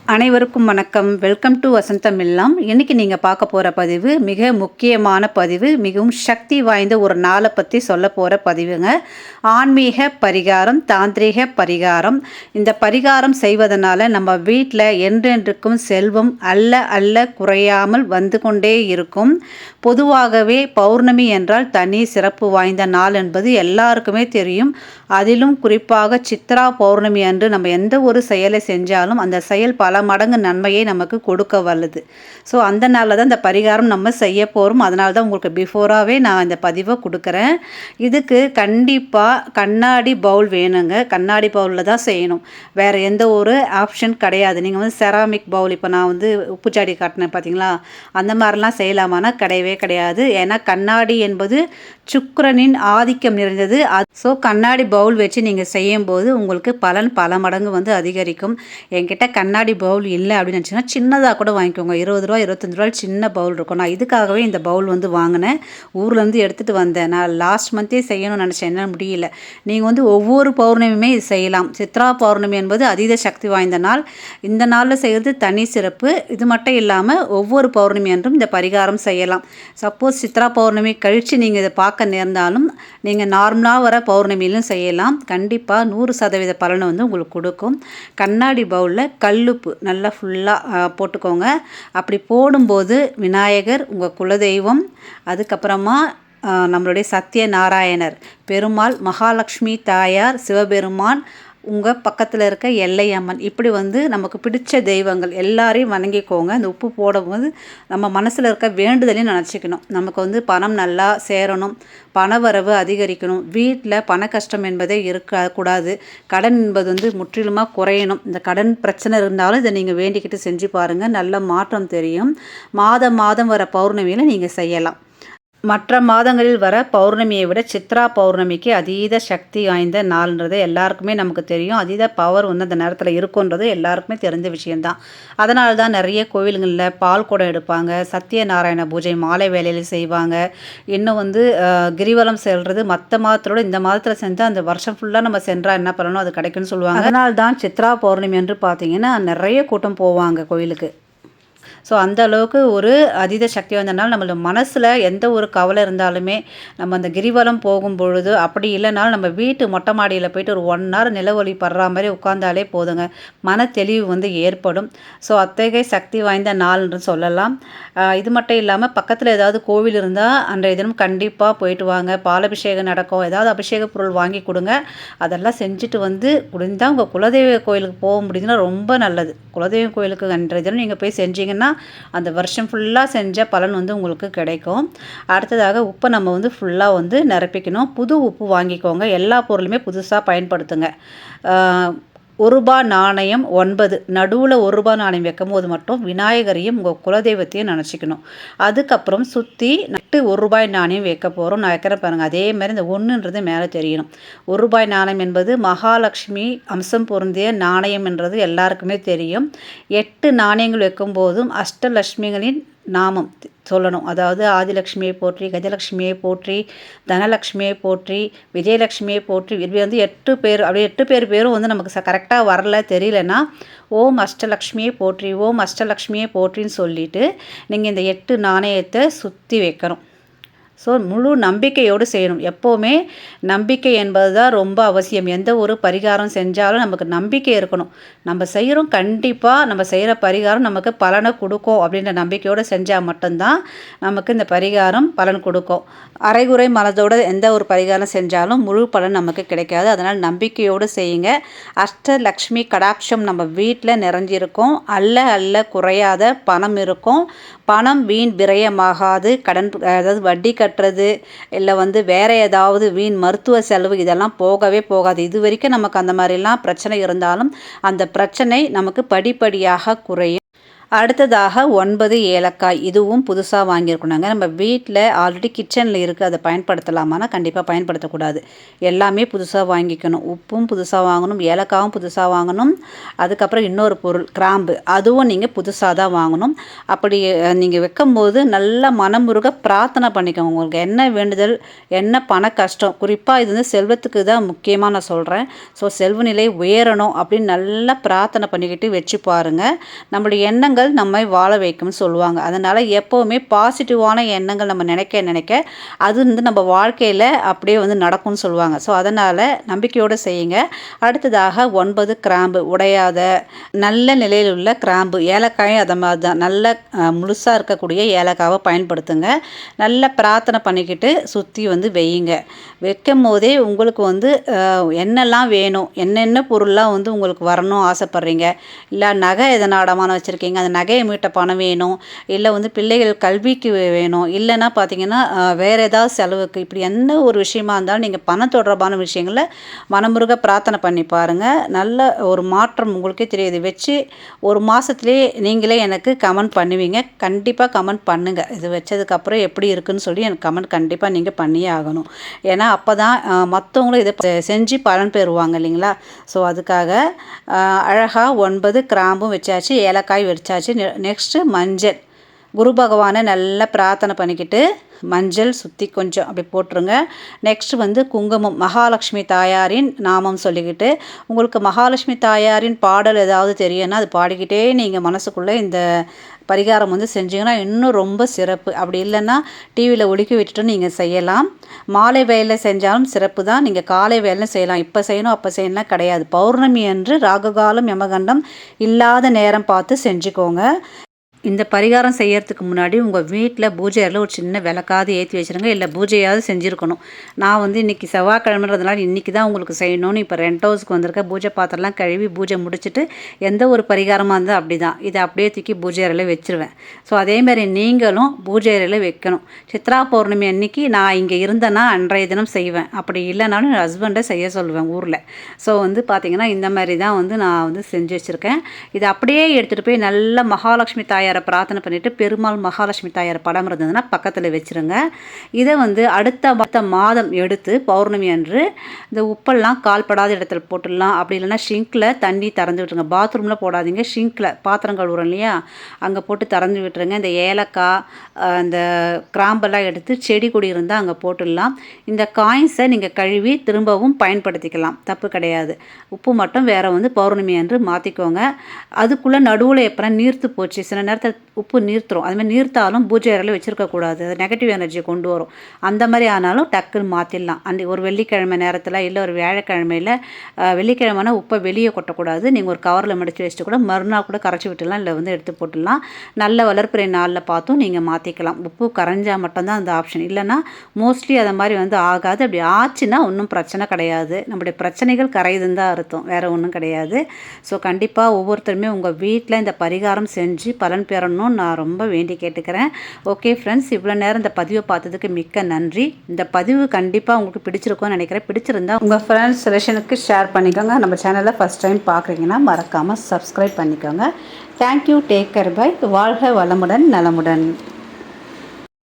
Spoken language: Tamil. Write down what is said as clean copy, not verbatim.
அனைவருக்கும் வணக்கம். வெல்கம் டு வசந்தம் இல்லம். இன்றைக்கி நீங்கள் பார்க்க போகிற பதிவு மிக முக்கியமான பதிவு. மிகவும் சக்தி வாய்ந்த ஒரு நாளை பற்றி சொல்ல போகிற பதிவுங்க. ஆன்மீக பரிகாரம், தாந்திரிக பரிகாரம். இந்த பரிகாரம் செய்வதனால நம்ம வீட்டில் என்றென்றுக்கும் செல்வம் அல்ல குறையாமல் வந்து கொண்டே இருக்கும். பொதுவாகவே பௌர்ணமி என்றால் தனி சிறப்பு வாய்ந்த நாள் என்பது எல்லாருக்குமே தெரியும். அதிலும் குறிப்பாக சித்ரா பௌர்ணமி அன்று நம்ம எந்த ஒரு செயலை செஞ்சாலும் அந்த செயல் பல மடங்கு நன்மையை நமக்கு கொடுக்க வல்லது. ஸோ அந்த நாளில் தான் இந்த பரிகாரம் நம்ம செய்ய போகிறோம். அதனால தான் உங்களுக்கு பிஃபோராகவே நான் இந்த பதிவை கொடுக்குறேன். இதுக்கு கண்டிப்பாக கண்ணாடி பவுல் வேணுங்க. கண்ணாடி பவுலில் தான் செய்யணும், வேறு எந்த ஒரு ஆப்ஷன் கிடையாது. நீங்கள் வந்து செராமிக் பவுல், இப்போ நான் வந்து உப்பு சாடி காட்டினேன் பார்த்தீங்களா, அந்த மாதிரிலாம் செய்யலாமான்னா கிடையவே கிடையாது. ஏன்னா கண்ணாடி என்பது சுக்கிரனின் ஆதிக்கம் நிறைந்தது. ஸோ கண்ணாடி பவுல் வச்சு நீங்கள் செய்யும்போது உங்களுக்கு பலன் பல மடங்கு வந்து அதிகரிக்கும். என்கிட்ட கண்ணாடி பவுல் இல்லை அப்படின்னு நினச்சிங்கன்னா சின்னதாக கூட வாங்கிக்கோங்க. 20 ரூபா 25 ரூபாய் சின்ன பவுல் இருக்கும். நான் இதுக்காகவே இந்த பவுல் வந்து வாங்கினேன். ஊர்லேருந்து எடுத்துகிட்டு வந்தேன். நான் லாஸ்ட் மந்த்தே செய்யணும்னு நினச்சேன், என்ன முடியல. நீங்கள் வந்து ஒவ்வொரு பௌர்ணமியுமே இது செய்யலாம். சித்ரா பௌர்ணமி என்பது அதீத சக்தி வாய்ந்த நாள். இந்த நாளில் செய்கிறது தனி சிறப்பு. இது மட்டும் இல்லாமல் ஒவ்வொரு பௌர்ணமி அன்றும் இந்த பரிகாரம் செய்யலாம். சப்போஸ் சித்ரா பௌர்ணமி கழித்து நீங்கள் இதை பார்க்க நேர்ந்தாலும் நீங்கள் நார்மலாக வர பௌர்ணமியிலும் செய்யலாம். கண்டிப்பாக 100% பலனை வந்து உங்களுக்கு கொடுக்கும். கண்ணாடி பவுலில் கல்லுப்பு நல்லா ஃபுல்லாக போட்டுக்கோங்க. அப்படி போடும்போது விநாயகர், உங்கள் குலதெய்வம், அதுக்கப்புறமா நம்மளுடைய சத்யநாராயணர், பெருமாள், மகாலட்சுமி தாயார், சிவபெருமான், உங்கள் பக்கத்தில் இருக்க எல்லை அம்மன், இப்படி வந்து நமக்கு பிடிச்ச தெய்வங்கள் எல்லாரையும் வணங்கிக்கோங்க. அந்த உப்பு போடும்போது நம்ம மனசில் இருக்க வேண்டுதலையும் நினச்சிக்கணும். நமக்கு வந்து பணம் நல்லா சேரணும், பணவரவு அதிகரிக்கணும், வீட்டில் பண கஷ்டம் என்பதே இருக்கக்கூடாது, கடன் என்பது வந்து முற்றிலுமாக குறையணும். இந்த கடன் பிரச்சனை இருந்தாலும் இதை நீங்கள் வேண்டிக்கிட்டு செஞ்சு பாருங்கள், நல்ல மாற்றம் தெரியும். மாதம் வர பௌர்ணமியில் நீங்கள் செய்யலாம். மற்ற மாதங்களில் வர பௌர்ணமியை விட சித்ரா பௌர்ணமிக்கு அதீத சக்தி வாய்ந்த நாள்ன்றது எல்லாருக்குமே நமக்கு தெரியும். அதீத பவர் வந்து அந்த நேரத்தில் இருக்குன்றது எல்லாருக்குமே தெரிஞ்ச விஷயந்தான். அதனால தான் நிறைய கோவில்களில் பால் குடம் எடுப்பாங்க, சத்யநாராயண பூஜை மாலை வேலையில் செய்வாங்க. இன்னும் வந்து கிரிவலம் செல்வது மற்ற மாதத்தோட இந்த மாதத்தில் செஞ்சால் அந்த வருஷம் ஃபுல்லாக நம்ம சென்றால் என்ன பண்ணணும் அது கிடைக்குன்னு சொல்லுவாங்க. அதனால தான் சித்ரா பௌர்ணமி என்று பார்த்தீங்கன்னா நிறைய கூட்டம் போவாங்க கோயிலுக்கு. ஸோ அந்த அளவுக்கு ஒரு அதீத சக்தி வந்தனால நம்மளோட மனசில் எந்த ஒரு கவலை இருந்தாலுமே நம்ம அந்த கிரிவலம் போகும் பொழுது, அப்படி இல்லைனாலும் நம்ம வீட்டு மொட்டை மாடியில் போயிட்டு ஒரு 1 hour நிலவொளி படுற மாதிரி உட்காந்தாலே போதுங்க, மன தெளிவு வந்து ஏற்படும். ஸோ அத்தகைய சக்தி வாய்ந்த நாள்னு சொல்லலாம். இது மட்டும் இல்லாமல் பக்கத்தில் ஏதாவது கோவில் இருந்தால் அன்றைய தினம் கண்டிப்பாக போயிட்டு வாங்க. பாலபிஷேகம் நடக்கும், ஏதாவது அபிஷேக பொருள் வாங்கி கொடுங்க. அதெல்லாம் செஞ்சுட்டு வந்து முடிந்தால் உங்கள் குலதெய்வ கோயிலுக்கு போக முடியுதுன்னா ரொம்ப நல்லது. குலதெய்வ கோயிலுக்கு அன்றைய தினம் நீங்கள் போய் செஞ்சீங்கன்னா அந்த வருஷம் ஃபுல்லாக செஞ்ச பலன் வந்து உங்களுக்கு கிடைக்கும். அடுத்ததாக உப்பை நம்ம வந்து ஃபுல்லாக வந்து நிரப்பிக்கணும். புது உப்பு வாங்கிக்கோங்க. எல்லா பொருளுமே புதுசாக பயன்படுத்துங்க. ₹1 நாணயம் 9 நடுவில் ₹1 நாணயம் வைக்கும் போது மட்டும் விநாயகரையும் உங்கள் குலதெய்வத்தையும் நினச்சிக்கணும். அதுக்கப்புறம் சுற்றி நட்டு ₹1 நாணயம் வைக்க போகிறோம். நான் வைக்கிறேன் பாருங்கள். அதே மாதிரி இந்த 1ன்றது மேலே தெரியணும். ₹1 நாணயம் என்பது மகாலட்சுமி அம்சம் பொருந்திய நாணயம் என்றது எல்லாருக்குமே தெரியும். 8 நாணயங்கள் வைக்கும்போதும் அஷ்டலட்சுமிகளின் நாமம் சொல்லணும். அதாவது ஆதிலட்சுமியை போற்றி, கஜலட்சுமியை போற்றி, தனலட்சுமியை போற்றி, விஜயலட்சுமியை போற்றி, இது வந்து 8 பேர், அப்படியே 8 பேரும் வந்து நமக்கு கரெக்டாக வரல தெரியலன்னா ஓம் அஷ்டலட்சுமியை போற்றி, ஓம் அஷ்டலட்சுமியை போற்றின்னு சொல்லிவிட்டு நீங்கள் இந்த 8 நாணயத்தை சுற்றி வைக்கணும். ஸோ முழு நம்பிக்கையோடு செய்யணும். எப்போவுமே நம்பிக்கை என்பது தான் ரொம்ப அவசியம். எந்த ஒரு பரிகாரம் செஞ்சாலும் நமக்கு நம்பிக்கை இருக்கணும். நம்ம செய்கிறோம், கண்டிப்பாக நம்ம செய்கிற பரிகாரம் நமக்கு பலனை கொடுக்கும் அப்படின்ற நம்பிக்கையோடு செஞ்சால் மட்டும்தான் நமக்கு இந்த பரிகாரம் பலன் கொடுக்கும். அரைகுறை மனதோடு எந்த ஒரு பரிகாரம் செஞ்சாலும் முழு பலன் நமக்கு கிடைக்காது. அதனால் நம்பிக்கையோடு செய்யுங்க. அஷ்டலக்ஷ்மி கடாட்சம் நம்ம வீட்டில் நிறைஞ்சிருக்கும். அல்ல குறையாத பணம் இருக்கும். பணம் வீண் விரயமாகாது. கடன், அதாவது வட்டி கட்டுறது, இல்லை வந்து வேறு ஏதாவது வீண் மருத்துவ செலவு, இதெல்லாம் போகவே போகாது. இது வரைக்கும் நமக்கு அந்த மாதிரிலாம் பிரச்சனை இருந்தாலும் அந்த பிரச்சனை நமக்கு படிப்படியாக குறையும். அடுத்ததாக 9 ஏலக்காய், இதுவும் புதுசாக வாங்கியிருக்கணுங்க. நம்ம வீட்டில் ஆல்ரெடி கிச்சனில் இருக்குது, அதை பயன்படுத்தலாமான்னா கண்டிப்பாக பயன்படுத்தக்கூடாது. எல்லாமே புதுசாக வாங்கிக்கணும். உப்பும் புதுசாக வாங்கணும், ஏலக்காயும் புதுசாக வாங்கணும். அதுக்கப்புறம் இன்னொரு பொருள் கிராம்பு, அதுவும் நீங்கள் புதுசாக தான் வாங்கணும். அப்படி நீங்கள் வைக்கும்போது நல்லா மனமுருக பிரார்த்தனை பண்ணிக்கோங்க. உங்களுக்கு என்ன வேண்டுதல், என்ன பண கஷ்டம், குறிப்பாக இது வந்து செல்வத்துக்கு தான் முக்கியமாக நான் சொல்கிறேன். ஸோ செல்வ நிலை உயரணும் அப்படின்னு நல்லா பிரார்த்தனை பண்ணிக்கிட்டு வச்சு பாருங்கள். நம்மளுடைய எண்ணங்கள் நம்மை வாழ வைக்கும்னு சொல்லுவாங்க. அதனால் எப்போவுமே பாசிட்டிவான எண்ணங்கள் நம்ம நினைக்க அது வந்து நம்ம வாழ்க்கையில் அப்படியே வந்து நடக்கும்னு சொல்லுவாங்க. ஸோ அதனால் நம்பிக்கையோடு செய்யுங்க. அடுத்ததாக 9 கிராம்பு, உடையாத நல்ல நிலையில் உள்ள கிராம்பு, ஏலக்காயும் அதை மாதிரி தான் நல்ல முழுசாக இருக்கக்கூடிய ஏலக்காவை பயன்படுத்துங்க. நல்ல பிரார்த்தனை பண்ணிக்கிட்டு சுற்றி வந்து வையுங்க. வைக்கும் போதே உங்களுக்கு வந்து என்னெல்லாம் வேணும், என்னென்ன பொருள்லாம் வந்து உங்களுக்கு வரணும் ஆசைப்பட்றீங்க, இல்லை நகை எதனா அடமானம் வச்சுருக்கீங்க, அந்த நகையை மீட்ட பணம் வேணும், இல்லை வந்து பிள்ளைகள் கல்விக்கு வேணும், இல்லைன்னா பார்த்தீங்கன்னா வேறு ஏதாவது செலவுக்கு, இப்படி எந்த ஒரு விஷயமா இருந்தாலும் நீங்கள் பணம் தொடர்பான விஷயங்களை மனமுருக பிரார்த்தனை பண்ணி பாருங்கள். நல்ல ஒரு மாற்றம் உங்களுக்கே தெரியுது. வச்சு ஒரு மாதத்துலேயே நீங்களே எனக்கு கமெண்ட் பண்ணுவீங்க. கண்டிப்பாக கமெண்ட் பண்ணுங்கள். இது வச்சதுக்கப்புறம் எப்படி இருக்குதுன்னு சொல்லி எனக்கு கமெண்ட் கண்டிப்பாக நீங்கள் பண்ணியே ஆகணும். ஏன்னா அப்போ தான் மற்றவங்களும் இதை செஞ்சு பலன் பெறுவாங்க இல்லைங்களா. ஸோ அதுக்காக அழகாக 9 கிராம்பும் வச்சாச்சு, ஏலக்காய் வச்சாச்சு. நெக்ஸ்ட்டு மஞ்சள், குரு பகவானை நல்லா பிரார்த்தனை பண்ணிக்கிட்டு மஞ்சள் சுற்றி கொஞ்சம் அப்படி போட்டுருங்க. நெக்ஸ்ட் வந்து குங்குமம், மகாலட்சுமி தாயாரின் நாமம் சொல்லிக்கிட்டு, உங்களுக்கு மகாலட்சுமி தாயாரின் பாடல் ஏதாவது தெரியும்னா அது பாடிக்கிட்டே நீங்கள் மனசுக்குள்ளே இந்த பரிகாரம் வந்து செஞ்சிங்கன்னா இன்னும் ரொம்ப சிறப்பு. அப்படி இல்லைன்னா டிவியில் ஒலிக்க விட்டுட்டு நீங்கள் செய்யலாம். மாலை வேலை செஞ்சாலும் சிறப்பு தான். நீங்கள் காலை வேலை செய்யலாம். இப்போ செய்யணும் அப்போ செய்யலாம் கிடையாது. பௌர்ணமி அன்று ராகுகாலம் யமகண்டம் இல்லாத நேரம் பார்த்து செஞ்சுக்கோங்க. இந்த பரிகாரம் செய்யறதுக்கு முன்னாடி உங்கள் வீட்டில் பூஜை அறையில் ஒரு சின்ன விளக்காவது ஏற்றி வச்சுருங்க, இல்லை பூஜையாவது செஞ்சுருக்கணும். நான் வந்து இன்றைக்கி செவ்வாய்க்கிழமைன்றதுனால இன்றைக்கி தான் உங்களுக்கு செய்யணும்னு இப்போ ரெண்ட் ஹவுஸ்க்கு வந்திருக்க. பூஜை பாத்திரம்லாம் கழுவி பூஜை முடிச்சுட்டு எந்த ஒரு பரிகாரமாக இருந்தால் அப்படி தான் இதை அப்படியே தூக்கி பூஜை அறையில் வச்சுருவேன். ஸோ அதேமாதிரி நீங்களும் பூஜை அறையில் வைக்கணும். சித்ரா பௌர்ணமி அன்றைக்கி நான் இங்கே இருந்தேன்னா அன்றைய தினம் செய்வேன். அப்படி இல்லைனாலும் என் ஹஸ்பண்டை செய்ய சொல்லுவேன் ஊரில். ஸோ வந்து பார்த்திங்கன்னா இந்த மாதிரி தான் வந்து நான் வந்து செஞ்சு வச்சுருக்கேன். இதை அப்படியே எடுத்துகிட்டு போய் நல்ல மகாலட்சுமி தாயாரை பிரார்த்தனை பண்ணிவிட்டு, பெருமாள் மகாலட்சுமி தாயார் படம் இருந்ததுன்னா பக்கத்தில் வச்சுருங்க. இதை வந்து அடுத்த மாதம் எடுத்து பௌர்ணமி அன்று இந்த உப்பெல்லாம் கால்படாத இடத்துல போட்டுடலாம். அப்படி இல்லைன்னா ஷிங்கில் தண்ணி திறந்து விட்டுருங்க. பாத்ரூமில் போடாதீங்க, ஷிங்கில் பாத்திரம் கழுவுறோம் இல்லையா அங்கே போட்டு திறந்து விட்டுருங்க. இந்த ஏலக்காய், இந்த கிராம்பெல்லாம் எடுத்து செடி கொடி இருந்தால் அங்கே போட்டுடலாம். இந்த காயின்ஸை நீங்கள் கழுவி திரும்பவும் பயன்படுத்திக்கலாம், தப்பு கிடையாது. உப்பு மட்டும் வேறு வந்து பௌர்ணமி அன்று மாற்றிக்கோங்க. அதுக்குள்ளே நடுவில் எப்போ நீர்த்து போச்சு, சில நேரத்தில் உப்பு நீர்த்துரும். அதுமாதிரி நீர்த்தாலும் பூஜை அறையில் வச்சுருக்கக்கூடாது, அது நெகட்டிவ் எனர்ஜியை கொண்டு வரும். அந்த மாதிரி ஆனாலும் டக்குன்னு மாற்றிடலாம். அன்றைக்கி ஒரு வெள்ளிக்கிழமை நேரத்தில், இல்லை ஒரு வியாழக்கிழமையில், வெள்ளிக்கிழமைனா உப்பை வெளியே கொட்டக்கூடாது. நீங்கள் ஒரு கவரில் மடித்து வச்சுட்டு கூட மறுநாள் கூட கரைச்சி விட்டுடலாம், இல்லை வந்து எடுத்து போட்டுடலாம். நல்ல வளர்ப்புறை நாளில் பார்த்தும் நீங்கள் மாற்றிக்கலாம். உப்பு கரைஞ்சால் மட்டும்தான் அந்த ஆப்ஷன், இல்லைன்னா மோஸ்ட்லி அதை மாதிரி வந்து ஆகாது. அப்படி ஆச்சுன்னா ஒன்றும் பிரச்சனை கிடையாது. நம்முடைய பிரச்சனைகள் கரையுதுன்னு தான் அர்த்தம், வேறு ஒன்றும் கிடையாது. ஸோ கண்டிப்பாக ஒவ்வொருத்தருமே உங்கள் வீட்டில் இந்த பரிகாரம் செஞ்சு பலன் பெறணும்னு நான் ரொம்ப வேண்டி கேட்டுக்கிறேன். ஓகே ஃப்ரெண்ட்ஸ், இவ்வளோ நேரம் இந்த பதிவை பார்த்ததுக்கு மிக்க நன்றி. இந்த பதிவு கண்டிப்பாக உங்களுக்கு பிடிச்சிருக்கும்னு நினைக்கிறேன். பிடிச்சிருந்தா உங்கள் ஃப்ரெண்ட்ஸ் ரிலேஷனுக்கு ஷேர் பண்ணிக்கோங்க. நம்ம சேனலை ஃபஸ்ட் டைம் பார்க்குறீங்கன்னா மறக்காமல் சப்ஸ்கிரைப் பண்ணிக்கோங்க. தேங்க்யூ. Take care. பை. வாழ்க வளமுடன் நலமுடன்.